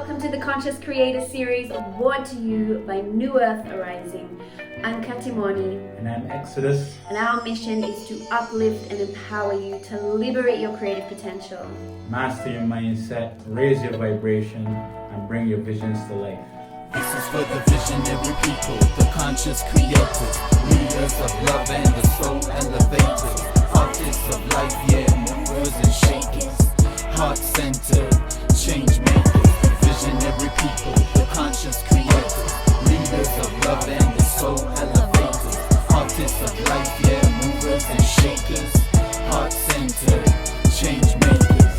welcome to the Conscious Creator Series brought to you by New Earth Arising. I'm Kattimoni. And I'm Exodus. And our mission is to uplift and empower you to liberate your creative potential. Master your mindset, raise your vibration, and bring your visions to life. This is for the visionary people, the conscious creators, leaders of love and the soul elevators, artists of life, yeah, movers and shakers, heart-centered, change makers, the visionary people, the conscious creators, leaders of love and the soul elevators, artists of life, yeah, movers and shakers, heart-centered, change makers.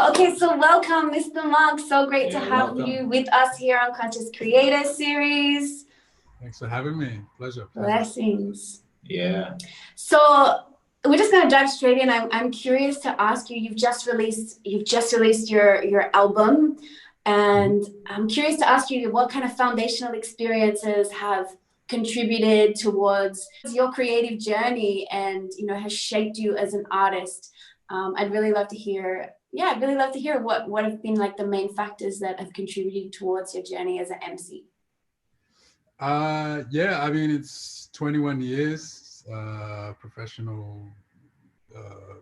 Okay, so welcome, Mr. Monk. So great to have you with us here on Conscious Creator Series. Thanks for having me. Pleasure. Blessings. Yeah. So we're just gonna dive straight in. I'm curious to ask you. You've just released your album, and I'm curious to ask you what kind of foundational experiences have contributed towards your creative journey, and has shaped you as an artist. I'd really love to hear. Yeah, I'd really love to hear what have been like the main factors that have contributed towards your journey as an MC. Yeah, I mean, it's 21 years, professional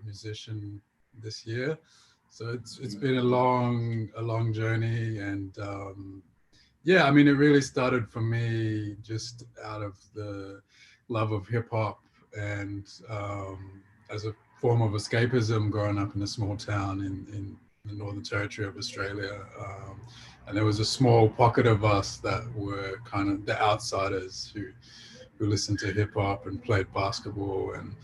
musician this year. So it's been a long journey, and yeah, I mean, it really started for me just out of the love of hip hop and as a form of escapism growing up in a small town in the Northern Territory of Australia. And there was a small pocket of us that were kind of the outsiders who listened to hip hop and played basketball. And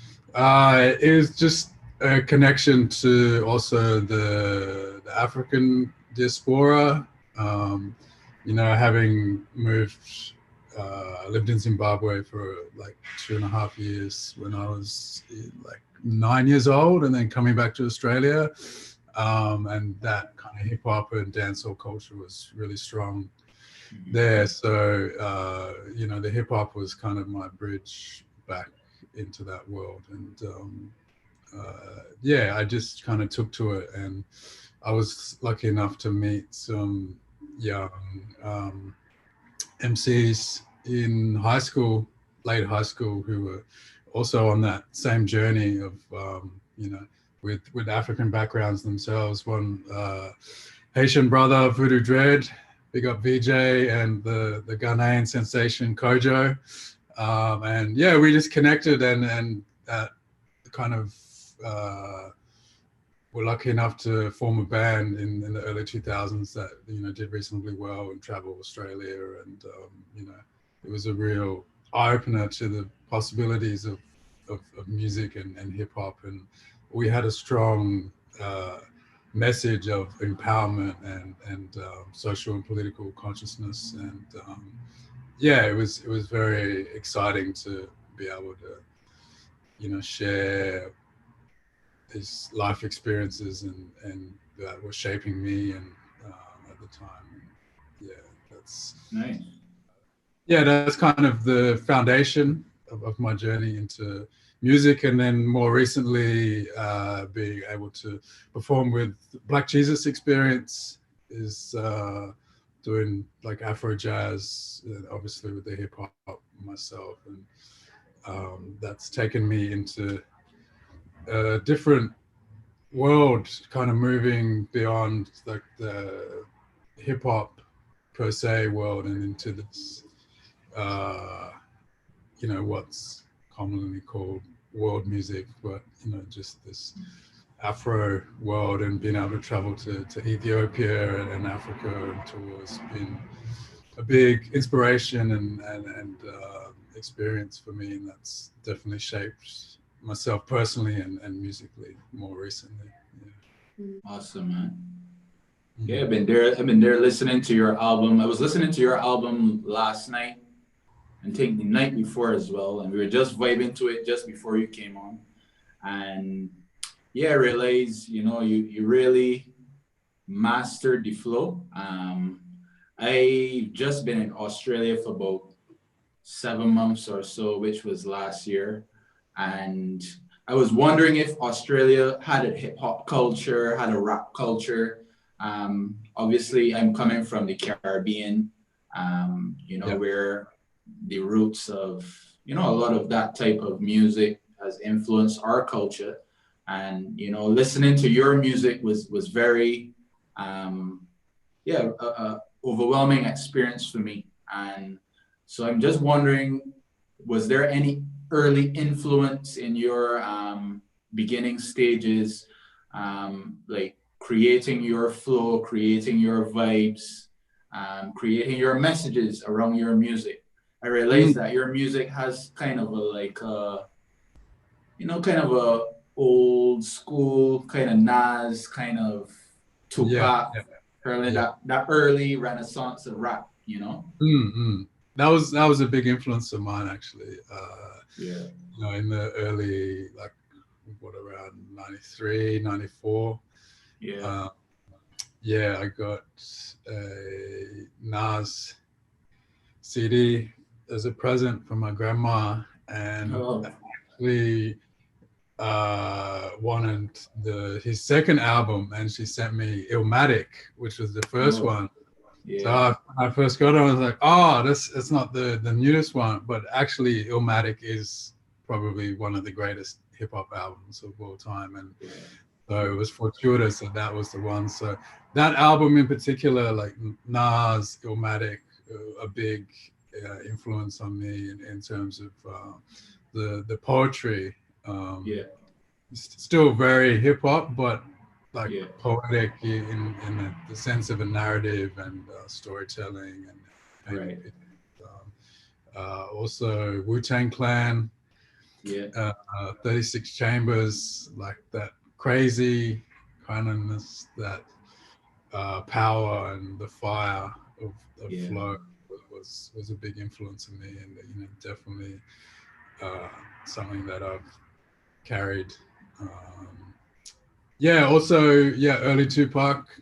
it was just a connection to also the African diaspora. Having moved, lived in Zimbabwe for like 2.5 years when I was like 9 years old, and then coming back to Australia, and that kind of hip hop and dancehall culture was really strong there. So the hip hop was kind of my bridge back into that world, and I just kind of took to it, and I was lucky enough to meet some young MCs in late high school, who were also on that same journey of with African backgrounds themselves. One Haitian brother, Voodoo Dread, big up VJ, and the Ghanaian sensation Kojo, and yeah, we just connected, and that kind of were lucky enough to form a band in the early 2000s that did reasonably well and traveled Australia, and it was a real eye-opener to the possibilities of music and hip-hop, and we had a strong message of empowerment and social and political consciousness, and it was very exciting to be able to share these life experiences and that were shaping me and at the time. That's nice. That's kind of the foundation of my journey into music, and then more recently being able to perform with Black Jesus Experience is doing like Afro jazz, obviously with the hip hop myself, and that's taken me into a different world, kind of moving beyond like the hip hop per se world and into this what's commonly called world music, but just this Afro world, and being able to travel to Ethiopia and Africa and tours been a big inspiration and experience for me, and that's definitely shaped myself personally and musically more recently. Awesome, man. Yeah, I've been there listening to your album. I was listening to your album last night, and think the night before as well, and we were just vibing to it just before you came on, and I realized you really mastered the flow. I've just been in Australia for about 7 months or so, which was last year, And I was wondering if Australia had a hip hop culture, had a rap culture. Obviously, I'm coming from the Caribbean, Yeah. where the roots of, a lot of that type of music has influenced our culture. And, listening to your music was very, overwhelming experience for me. And so I'm just wondering, was there any early influence in your beginning stages, like creating your flow, creating your vibes, creating your messages around your music? I realize that your music has kind of a like, kind of a old school kind of Nas, kind of Yeah. Tupac, early Yeah. that early renaissance of rap. That was a big influence of mine, actually. Yeah. In the early, like, around 93, 94. Yeah. Yeah, I got a Nas CD as a present from my grandma, and Oh, actually wanted his second album, and she sent me Illmatic, which was the first oh, one. So yeah. I first got it, I was like, oh, it's not the newest one, but actually Illmatic is probably one of the greatest hip hop albums of all time. And Yeah. so it was fortuitous that was the one. So that album in particular, like Nas, Illmatic, a big influence on me in terms of the poetry. Yeah. It's still very hip hop, but like Yeah. poetic in the sense of a narrative and storytelling and painting Right. pictures. Also Wu-Tang Clan, Yeah. 36 Chambers, like that crazy kindness, that power and the fire of Yeah. flow was a big influence on me, and definitely something that I've carried. Early Tupac,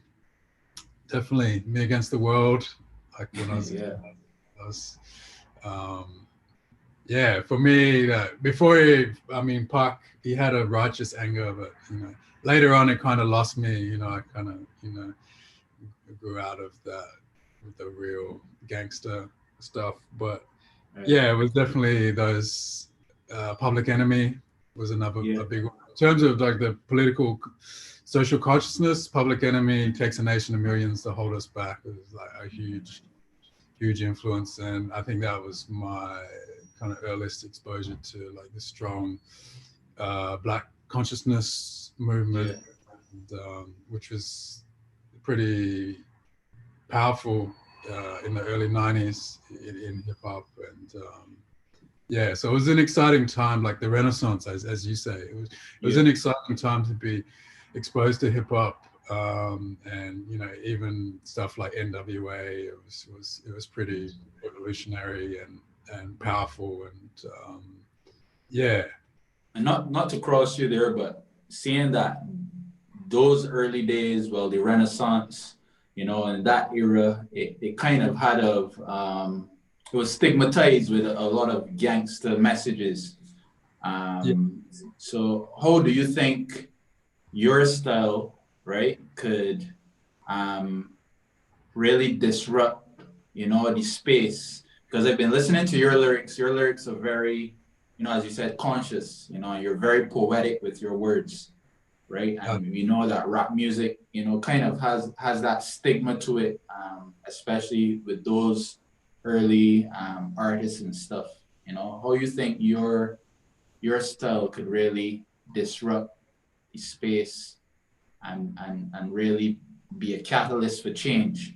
definitely Me Against the World, like when I was, Yeah. I was for me, Pac, he had a righteous anger, but later on it kind of lost me. I kind of grew out of that with the real gangster stuff. But Right. yeah, it was definitely those. Public Enemy was a big one. In terms of like the political, social consciousness, Public Enemy, Takes a Nation of Millions to Hold Us Back. It was like a huge influence, and I think that was my kind of earliest exposure to like the strong Black consciousness movement, and, which was pretty powerful in the early 90s in hip hop. And so it was an exciting time, like the Renaissance, as you say. It was an exciting time to be exposed to hip hop, and even stuff like NWA. It was pretty revolutionary and powerful, and And not to cross you there, but seeing that those early days, well, the Renaissance, in that era, it kind of had it was stigmatized with a lot of gangster messages. So how do you think your style, right, could really disrupt, the space? Because I've been listening to your lyrics. Your lyrics are very, as you said, conscious. You're very poetic with your words, right? And we know that rap music, kind of has that stigma to it, especially with those early artists and stuff. How you think your style could really disrupt the space and really be a catalyst for change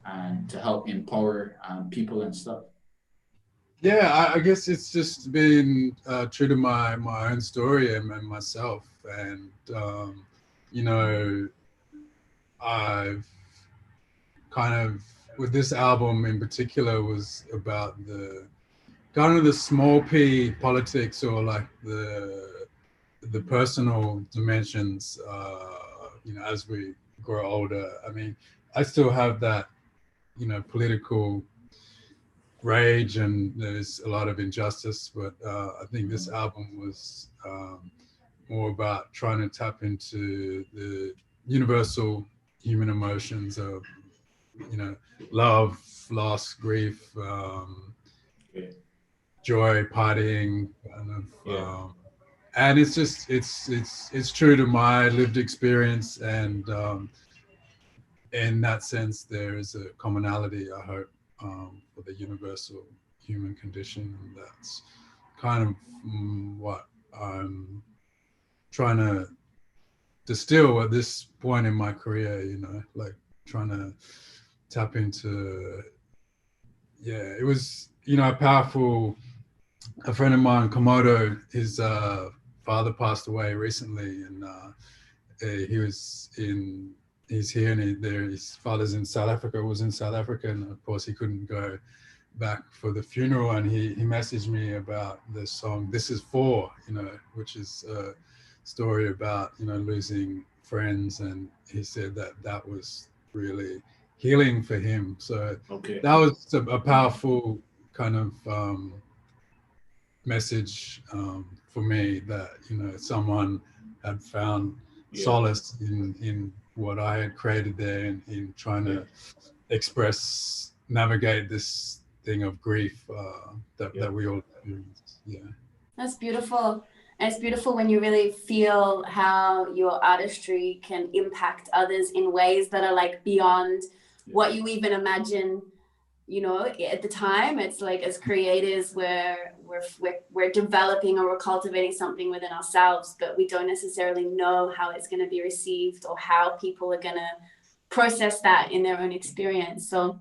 and to help empower people and stuff. Yeah, I guess it's just been true to my own story and myself, and I've kind of, with this album in particular, was about the kind of the small p politics, or like the personal dimensions. As we grow older, I mean, I still have that political rage and there's a lot of injustice, but I think this album was more about trying to tap into the universal human emotions of, you know, love, loss, grief, joy, partying, kind of, and it's just it's true to my lived experience, and in that sense, there is a commonality, I hope, for the universal human condition. And that's kind of what I'm trying to distill at this point in my career, you know, like trying to tap into, it was, you know, a friend of mine, Komodo, his father passed away recently, and he's here, and his father's in South Africa, was in South Africa, and of course he couldn't go back for the funeral, and he messaged me about the song "This Is For," you know, which is a story about, you know, losing friends, and he said that was really healing for him. So that was a powerful kind of message for me, that, you know, someone had found solace in what I had created there, in trying to navigate this thing of grief that we all experience. That's beautiful. And it's beautiful when you really feel how your artistry can impact others in ways that are like beyond what you even imagine. You know, at the time, it's like, as creators, we're developing or we're cultivating something within ourselves, but we don't necessarily know how it's going to be received or how people are going to process that in their own experience. So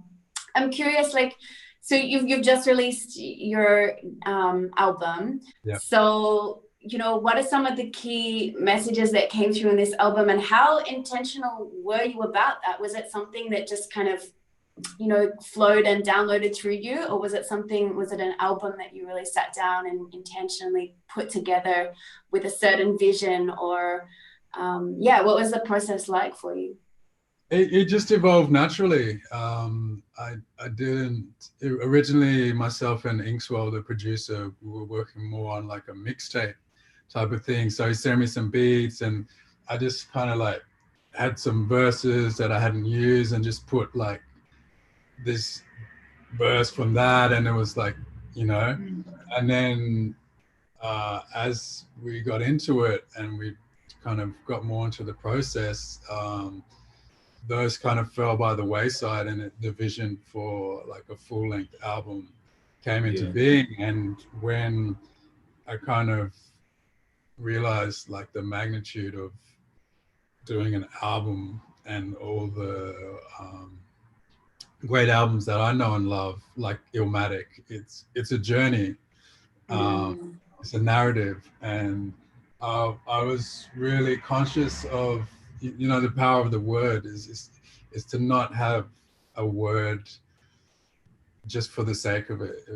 I'm curious, like, so you've just released your album. So, you know, what are some of the key messages that came through in this album, and how intentional were you about that? Was it something that just kind of, you know, flowed and downloaded through you, or was it an album that you really sat down and intentionally put together with a certain vision, or what was the process like for you? It just evolved naturally. I didn't originally, myself and Inkswell, the producer, we were working more on like a mixtape type of thing. So he sent me some beats, and I just kind of like had some verses that I hadn't used, and just put like this verse from that, and it was like, you know, and then as we got into it and we kind of got more into the process, those kind of fell by the wayside, and the vision for like a full-length album came into being. And when I kind of realized like the magnitude of doing an album and all the great albums that I know and love, like Illmatic, it's a journey, it's a narrative, and I was really conscious of, you know, the power of the word is to not have a word just for the sake of it.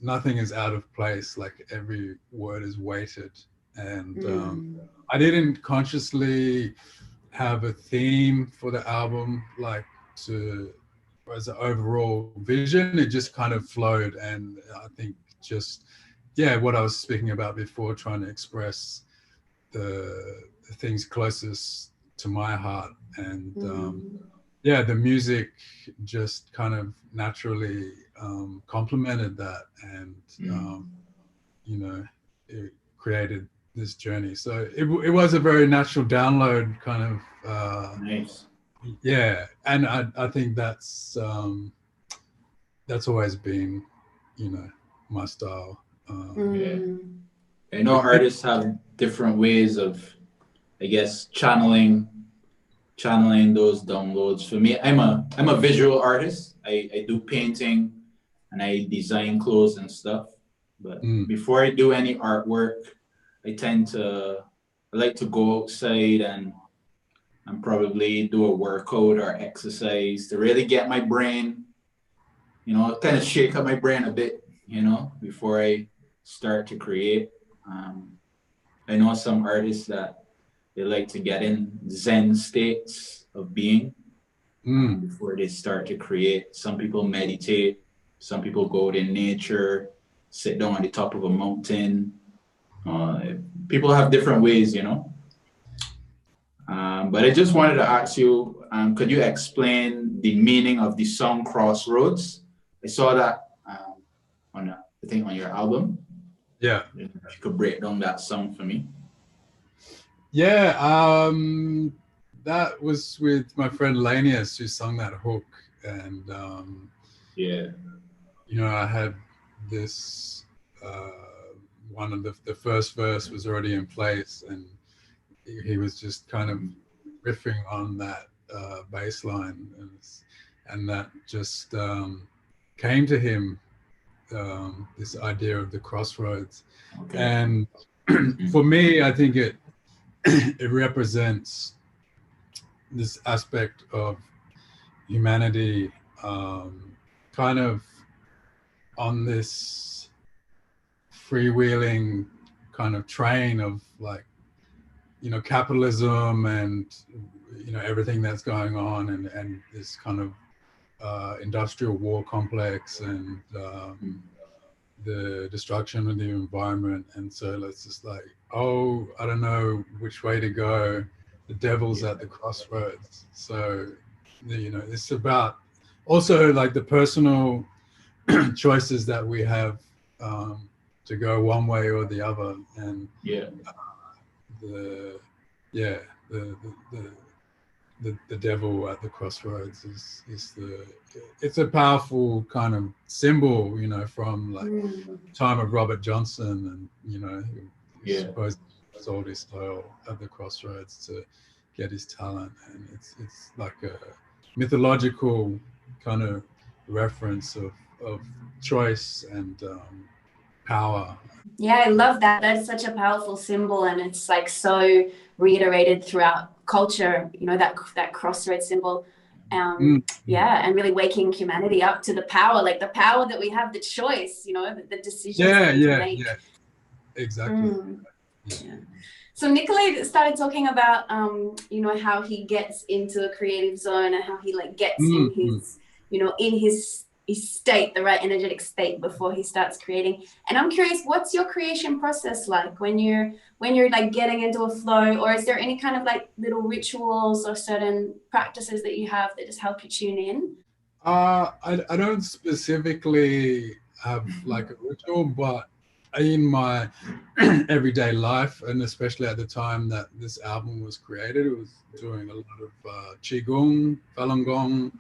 Nothing is out of place, like every word is weighted, and I didn't consciously have a theme for the album, like as an overall vision. It just kind of flowed, and I think just what I was speaking about before, trying to express the things closest to my heart, and the music just kind of naturally complemented that, and you know, it created this journey. So it was a very natural download kind of nice. And I think that's always been, you know, my style. I know artists have different ways of, I guess, channeling those downloads. For me, I'm a visual artist. I do painting and I design clothes and stuff. But before I do any artwork, I like to go outside and probably do a workout or exercise to really get my brain, you know, kind of shake up my brain a bit, you know, before I start to create. I know some artists that they like to get in Zen states of being before they start to create. Some people meditate. Some people go out in nature, sit down on the top of a mountain. People have different ways, you know. But I just wanted to ask you, could you explain the meaning of the song Crossroads? I saw that I think on your album. Yeah. If you could break down that song for me. Yeah, that was with my friend Lanius who sung that hook, and Yeah. you know, I had this one of the first verse was already in place, and he was just kind of riffing on that bass line, and that just came to him, this idea of the crossroads. Okay. And for me, I think it represents this aspect of humanity, kind of on this freewheeling kind of train of, like, you know, capitalism and, you know, everything that's going on, and this kind of industrial war complex, and the destruction of the environment. And so it's just like, oh, I don't know which way to go. The devil's at the crossroads. So, you know, it's about also like the personal choices that we have, to go one way or the other. And the devil at the crossroads is it's a powerful kind of symbol, you know, from like time of Robert Johnson, and, you know, he supposed sold his soul at the crossroads to get his talent. And it's like a mythological kind of reference of choice and power. Yeah, I love that. That's such a powerful symbol, and it's like so reiterated throughout culture, you know, that crossroad symbol. Yeah, and really waking humanity up to the power, like the power that we have, the choice, you know, the decisions to make. Yeah, exactly. Yeah. So Nikolai started talking about, you know, how he gets into a creative zone, and how he like gets in his, you know, in his state, the right energetic state before he starts creating. And I'm curious, what's your creation process like when you're like getting into a flow? Or is there any kind of like little rituals or certain practices that you have that just help you tune in? I don't specifically have like a ritual, but in my everyday life, and especially at the time that this album was created, it was doing a lot of qigong, falun gong,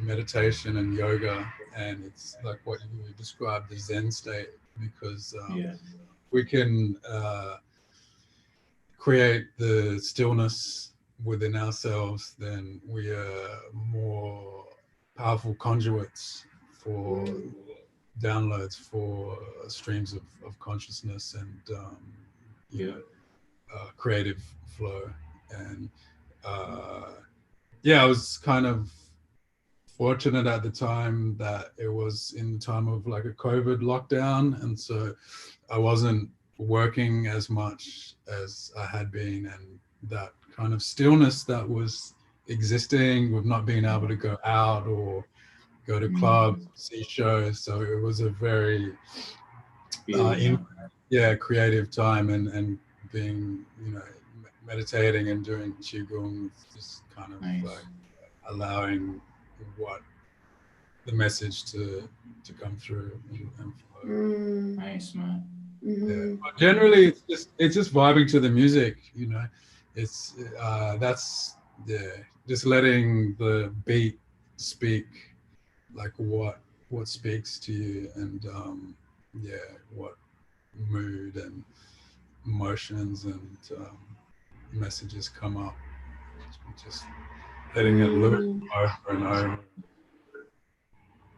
meditation and yoga. And it's like what you described, the Zen state, because we can create the stillness within ourselves, then we are more powerful conduits for downloads, for streams of consciousness, and you know, creative flow. And I was kind of fortunate at the time that it was in the time of like a COVID lockdown, and so I wasn't working as much as I had been, and that kind of stillness that was existing with not being able to go out or go to clubs, see shows. So it was a very creative time, and being, you know, meditating and doing qigong, just kind of like allowing what the message to come through and flow. Nice, man. Yeah. But generally it's just vibing to the music, you know. It's just letting the beat speak, like what speaks to you, and what mood and emotions and messages come up. Just letting it loop over and over,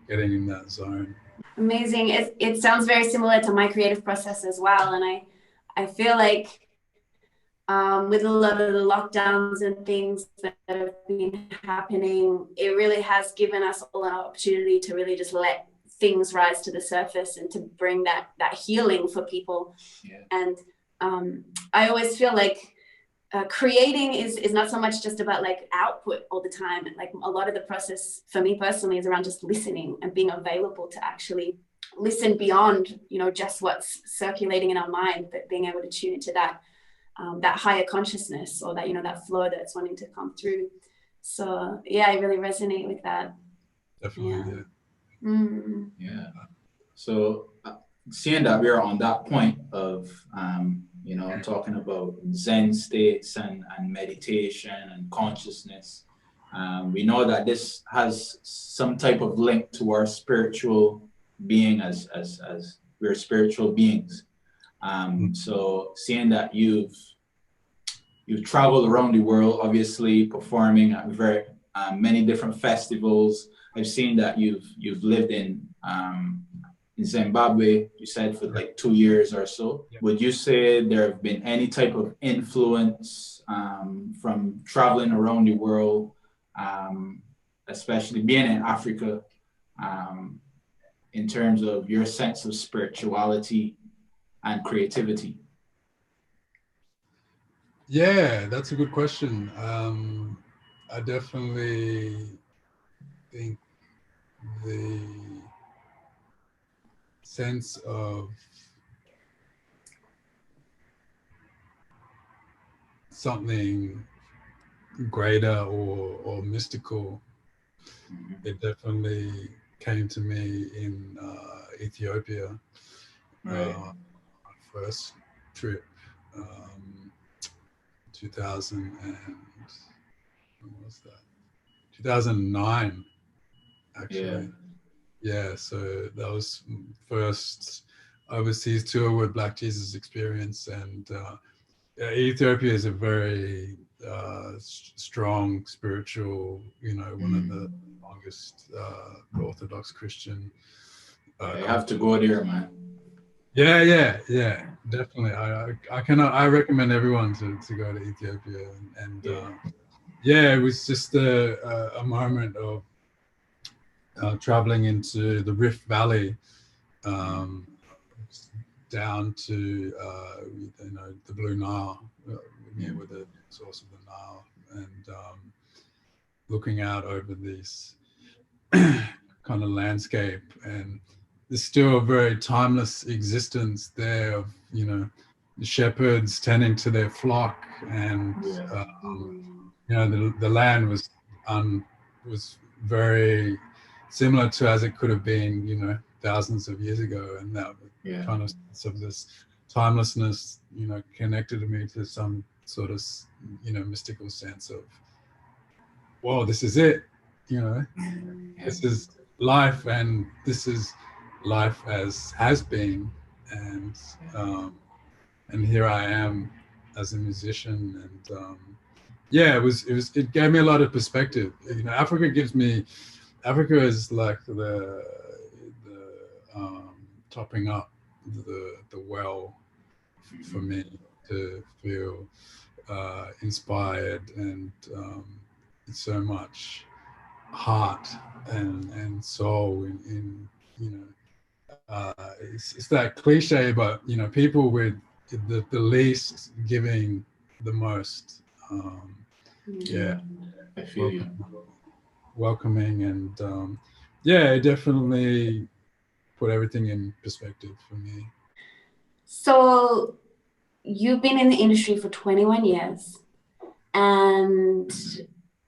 getting in that zone. Amazing. It sounds very similar to my creative process as well. And I feel like with a lot of the lockdowns and things that have been happening, it really has given us all an opportunity to really just let things rise to the surface and to bring that healing for people. And I always feel like creating is not so much just about like output all the time. Like a lot of the process for me personally is around just listening and being available to actually listen beyond, you know, just what's circulating in our mind, but being able to tune into that that higher consciousness, or that, you know, that flow that's wanting to come through. So yeah, I really resonate with that. Definitely, Yeah. Mm. Yeah. So seeing that we're on that point of, you know, talking about Zen states and meditation and consciousness, we know that this has some type of link to our spiritual being as we're spiritual beings. So seeing that you've traveled around the world, obviously performing at very many different festivals. I've seen that you've lived in Zimbabwe, you said, for like 2 years or so. Yeah. Would you say there have been any type of influence from traveling around the world, especially being in Africa, in terms of your sense of spirituality and creativity? Yeah, that's a good question. I definitely think the sense of something greater or mystical, it definitely came to me in Ethiopia. Right. My first trip, 2000 and when was that? 2009, actually. Yeah, so that was first overseas tour with Black Jesus Experience, and Ethiopia is a very strong spiritual, you know, one of the longest Orthodox Christian. You have to go there, man. Yeah, definitely. I recommend everyone to go to Ethiopia, and yeah, it was just a moment of traveling into the Rift Valley, down to you know, the Blue Nile, near where the source of the Nile, and looking out over this kind of landscape, and there's still a very timeless existence there of, you know, the shepherds tending to their flock, and you know, the land was very similar to as it could have been, you know, thousands of years ago, and that kind of sense of this timelessness, you know, connected to me to some sort of, you know, mystical sense of, whoa, this is it, you know, this is life, and this is life as has been, and here I am as a musician, and yeah, it gave me a lot of perspective. You know, Africa is like the topping up the well for me to feel inspired, and so much heart and soul in you know, it's that cliche, but you know, people with the least giving the most. Yeah, I feel you. Welcoming, and yeah, it definitely put everything in perspective for me. So you've been in the industry for 21 years, and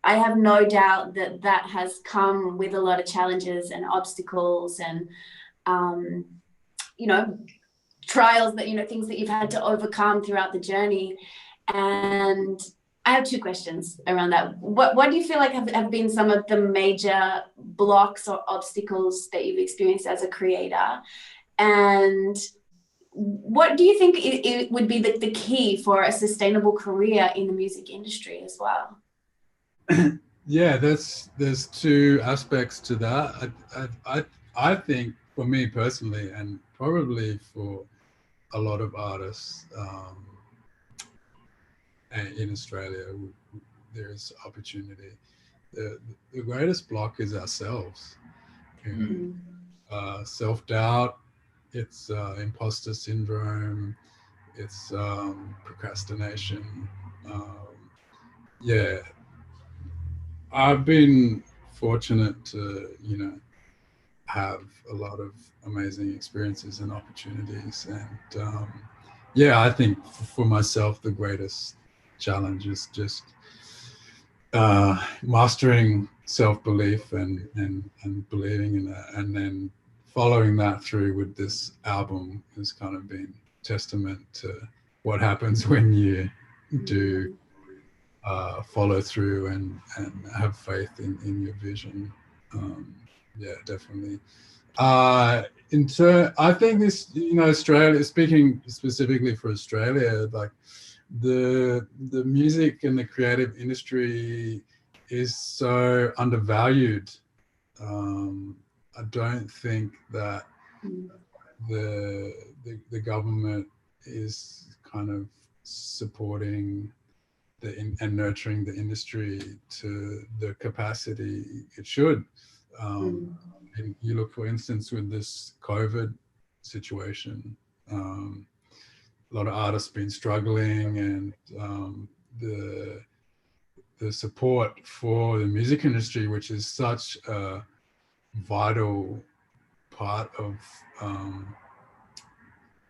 I have no doubt that that has come with a lot of challenges and obstacles, and you know, trials, that, you know, things that you've had to overcome throughout the journey. And I have two questions around that. What do you feel like have been some of the major blocks or obstacles that you've experienced as a creator? And what do you think it would be the key for a sustainable career in the music industry as well? Yeah, there's two aspects to that. I think, for me personally, and probably for a lot of artists in Australia, there's opportunity. The greatest block is ourselves. You know, self-doubt, it's imposter syndrome, it's procrastination, Yeah, I've been fortunate to, have a lot of amazing experiences and opportunities. And yeah, I think for myself, the greatest challenge is just mastering self-belief and believing in it, and then following that through with this album has kind of been testament to what happens when you do follow through and have faith in your vision. Yeah, definitely. I think this, Australia, speaking specifically for Australia, like the music and the creative industry is so undervalued. I don't think that the government is kind of supporting and nurturing the industry to the capacity it should. And you look, for instance, with this COVID situation, a lot of artists been struggling, and the support for the music industry, which is such a vital part of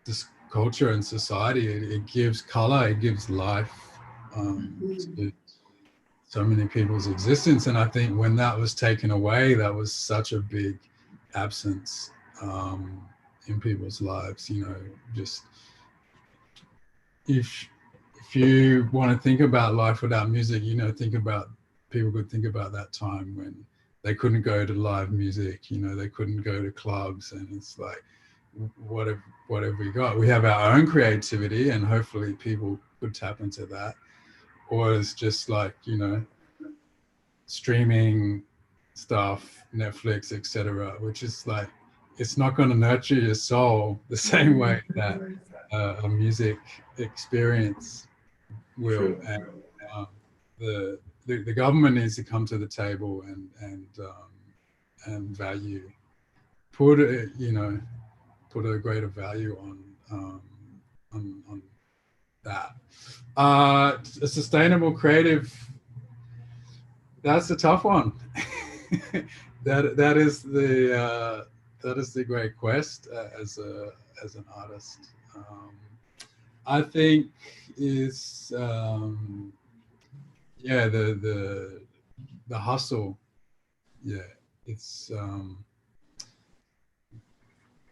this culture and society. It gives color, it gives life to so many people's existence. And I think when that was taken away, that was such a big absence in people's lives. Just if you want to think about life without music, people could think about that time when they couldn't go to live music, they couldn't go to clubs, and it's like, what have we got? We have our own creativity, and hopefully people could tap into that. Or it's just like, streaming stuff, Netflix, etc., which is like, it's not going to nurture your soul the same way that a music experience will. And the government needs to come to the table and value, put a greater value on that. A sustainable creative, that's a tough one. that is the great quest as an artist. I think is the hustle. Yeah, it's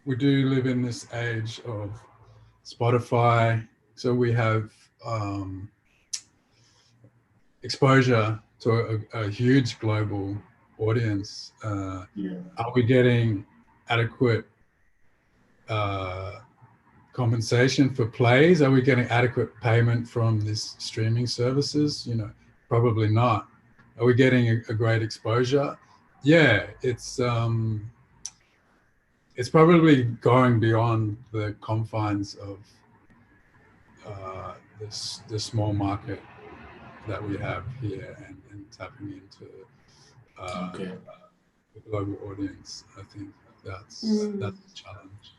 we do live in this age of Spotify, so we have exposure to a huge global audience. Are we getting adequate compensation for plays? Are we getting adequate payment from these streaming services? Probably not. Are we getting a great exposure? Yeah, it's probably going beyond the confines of the small market that we have here, and tapping into the global audience. I think that's a challenge.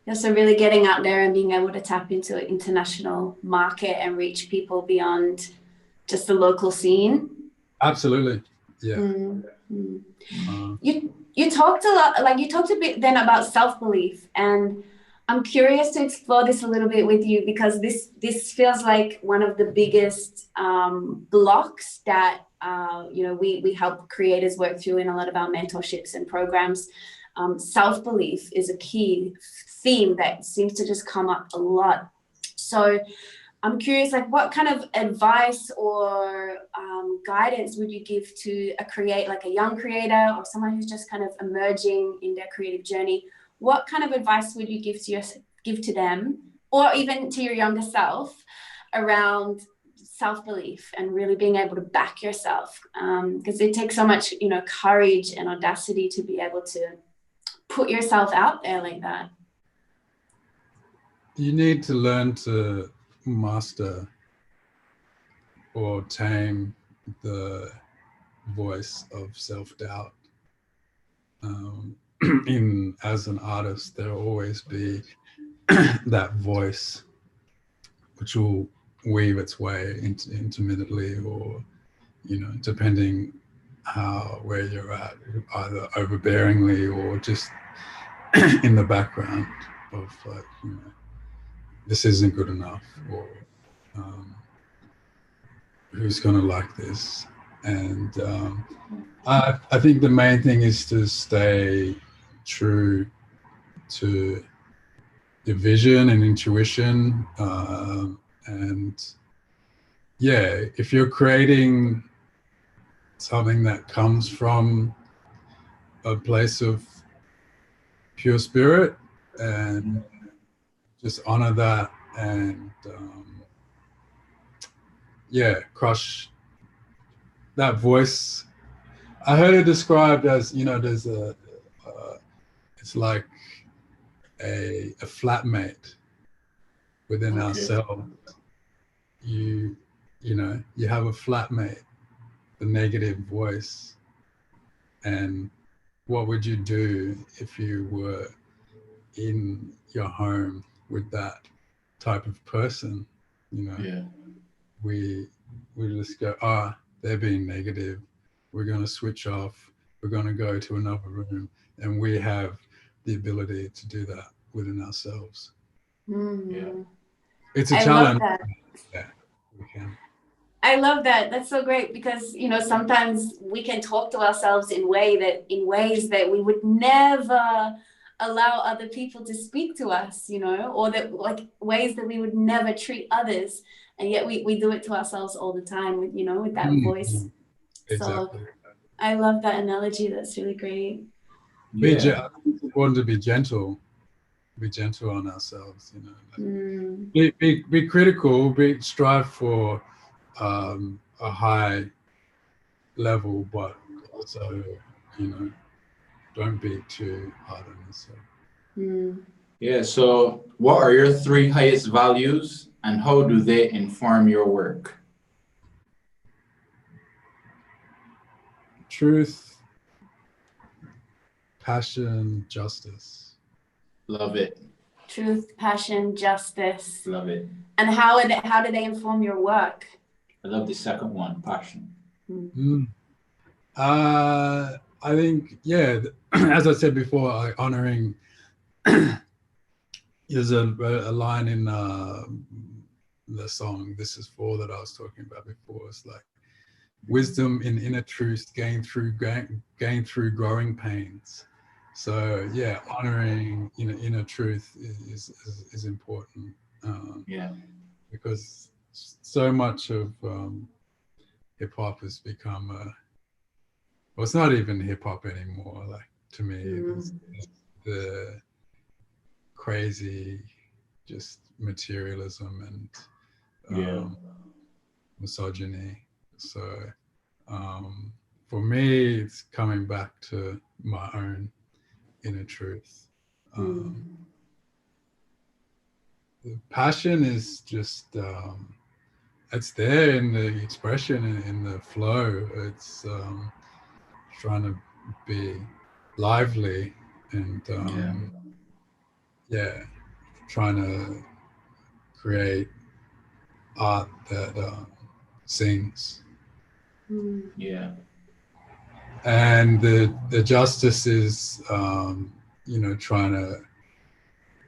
Yeah, so really getting out there and being able to tap into an international market and reach people beyond just the local scene. Absolutely. Yeah. You talked a lot, like you talked a bit then about self-belief, and I'm curious to explore this a little bit with you, because this feels like one of the biggest blocks that we help creators work through in a lot of our mentorships and programs. Self-belief is a key theme that seems to just come up a lot. So I'm curious, like, what kind of advice or guidance would you give to a young creator, or someone who's just kind of emerging in their creative journey? What kind of advice would you give to them, or even to your younger self, around self-belief and really being able to back yourself? Because it takes so much, courage and audacity to be able to put yourself out there like that. You need to learn to master or tame the voice of self-doubt. As an artist, there will always be that voice which will weave its way intermittently, or depending where you're at, either overbearingly or just in the background of like, this isn't good enough, or who's going to like this. And I think the main thing is to stay true to your vision and intuition. And yeah, if you're creating something that comes from a place of pure spirit, and just honor that, and crush that voice. I heard it described as, there's it's like a flatmate within ourselves. You have a flatmate, the negative voice. And what would you do if you were in your home with that type of person? We just go, they're being negative, we're going to switch off, we're going to go to another room. And we have the ability to do that within ourselves. It's a challenge. Love that. Yeah, we can. I love that. That's so great, because sometimes we can talk to ourselves in ways that we would never allow other people to speak to us, or that, like, ways that we would never treat others, and yet we do it to ourselves all the time with with that voice. Exactly. So I love that analogy. That's really great. It's important to be gentle on ourselves, be critical, strive for a high level, but also don't be too hard on yourself. Yeah, so what are your 3 highest values, and how do they inform your work? Truth, passion, justice. Love it. Truth, passion, justice. Love it. And how do they inform your work? I love the second one, passion. I think, as I said before, honoring. There's a line in the song "This Is For" that I was talking about before. It's like, wisdom in inner truth gained through growing pains. So honoring inner truth is important. Because so much of hip hop has become well, it's not even hip hop anymore. Like, to me, it's the crazy just materialism and misogyny. So for me, it's coming back to my own inner truth. The passion is just it's there in the expression and in the flow. It's trying to be lively and trying to create art that sings. And the justice is trying to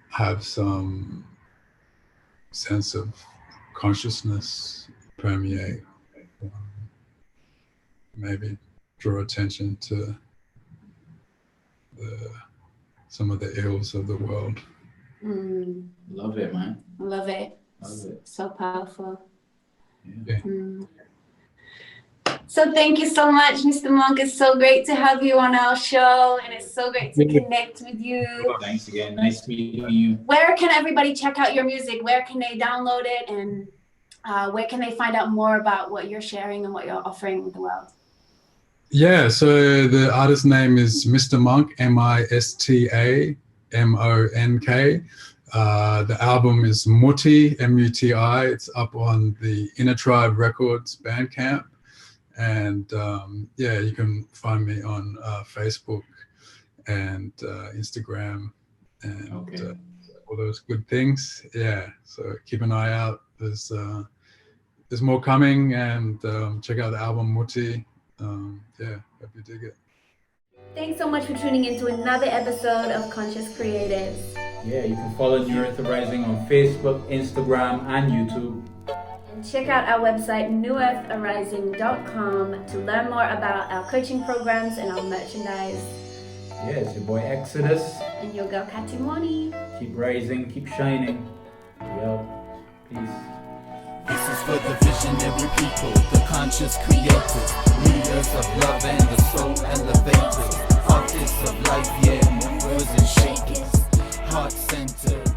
have some sense of consciousness permeate, maybe draw attention to some of the ills of the world. Love it, man. Love it. So powerful. So thank you so much, Mr. Monk. It's so great to have you on our show, and it's so great to connect with you. Thanks again. Nice meeting you. Where can everybody check out your music? Where can they download it? And where can they find out more about what you're sharing and what you're offering with the world? Yeah, so the artist name is Mista Monk, Mista Monk. The album is Muti, Muti. It's up on the Inner Tribe Records Bandcamp. And you can find me on Facebook and Instagram and all those good things. Yeah, so keep an eye out. There's there's more coming, and check out the album Muti. Yeah, hope you dig it. Thanks so much for tuning in to another episode of Conscious Creatives. Yeah, you can follow New Earth Arising on Facebook, Instagram, and YouTube. And check out our website, neweartharising.com, to learn more about our coaching programs and our merchandise. Yeah, it's your boy Exodus. And your girl Kattimoni. Keep rising, keep shining. Yo, peace. This is for the visionary people, the conscious creators, leaders of love and the soul elevators, artists of life, yeah, movers and shakers, heart centered.